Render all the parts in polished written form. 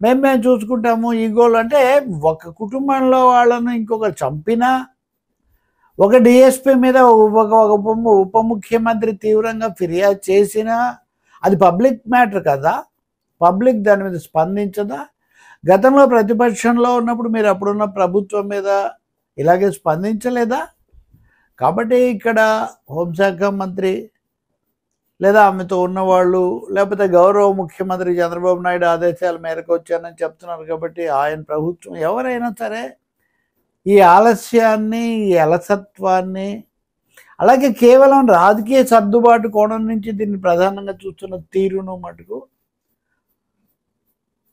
మేము చూసుకుంటాము ఈగోలు అంటే ఒక కుటుంబంలో వాళ్ళను ఇంకొకరు చంపినా, ఒక డిఎస్పీ మీద ఒక ఉప ముఖ్యమంత్రి తీవ్రంగా ఫిర్యాదు చేసినా అది పబ్లిక్ మ్యాటర్ కదా, పబ్లిక్ దాని మీద స్పందించదా? గతంలో ప్రతిపక్షంలో ఉన్నప్పుడు మీరు అప్పుడున్న ప్రభుత్వం మీద ఇలాగే స్పందించలేదా? కాబట్టి ఇక్కడ హోంశాఖ మంత్రి లేదా ఆమెతో ఉన్నవాళ్ళు లేకపోతే గౌరవ ముఖ్యమంత్రి చంద్రబాబు నాయుడు ఆదేశాల మేరకు వచ్చానని చెప్తున్నారు కాబట్టి ఆయన ప్రభుత్వం ఎవరైనా సరే ఈ ఆలస్యాన్ని, ఈ అలసత్వాన్ని, అలాగే కేవలం రాజకీయ సర్దుబాటు కోణం నుంచి దీన్ని ప్రధానంగా చూస్తున్న తీరును మటుకు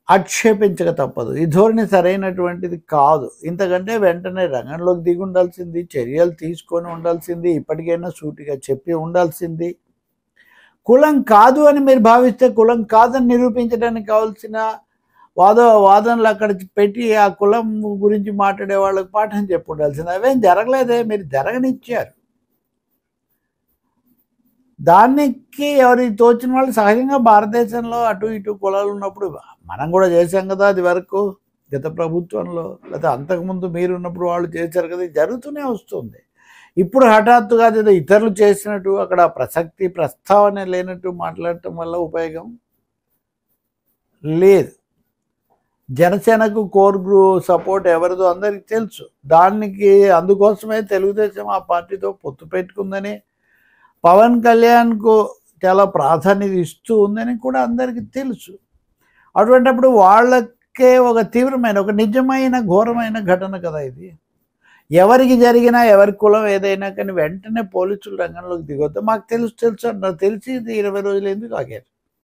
ఆక్షేపించక తప్పదు. ఈ ధోరణి సరైనటువంటిది కాదు. ఇంతకంటే వెంటనే రంగంలోకి దిగి ఉండాల్సింది, చర్యలు తీసుకొని ఉండాల్సింది, ఇప్పటికైనా సూటిగా చెప్పి ఉండాల్సింది. కులం కాదు అని మీరు భావిస్తే కులం కాదని నిరూపించడానికి కావాల్సిన వాదనలు అక్కడ పెట్టి ఆ కులం గురించి మాట్లాడే వాళ్ళకి పాఠం చెప్పి ఉండాల్సింది. అవేం జరగలేదే, మీరు జరగనిచ్చారు. దానికి ఎవరికి తోచిన వాళ్ళు సహజంగా భారతదేశంలో అటు ఇటు కులాలు ఉన్నప్పుడు మనం కూడా చేశాం కదా, అది వరకు గత ప్రభుత్వంలో, లేకపోతే అంతకుముందు మీరు ఉన్నప్పుడు వాళ్ళు చేశారు కదా, జరుగుతూనే వస్తుంది. ఇప్పుడు హఠాత్తుగా ఏదో ఇతరులు చేసినట్టు అక్కడ ప్రస్తావన లేనట్టు మాట్లాడటం వల్ల ఉపయోగం లేదు. జనసేనకు కోర్ సపోర్ట్ ఎవరిదో అందరికీ తెలుసు. అందుకోసమే తెలుగుదేశం ఆ పార్టీతో పొత్తు పెట్టుకుందని, పవన్ కళ్యాణ్కు చాలా ప్రాధాన్యత ఇస్తూ ఉందని కూడా అందరికీ తెలుసు. అటువంటిప్పుడు వాళ్ళకే ఒక తీవ్రమైన, ఒక నిజమైన ఘోరమైన ఘటన కదా ఇది. ఎవరికి జరిగినా, ఎవరి కులం ఏదైనా కానీ వెంటనే పోలీసులు రంగంలోకి దిగొద్దు. మాకు తెలుసు అంటారు. తెలిసి 20 రోజులు ఎందుకు ఆగారు?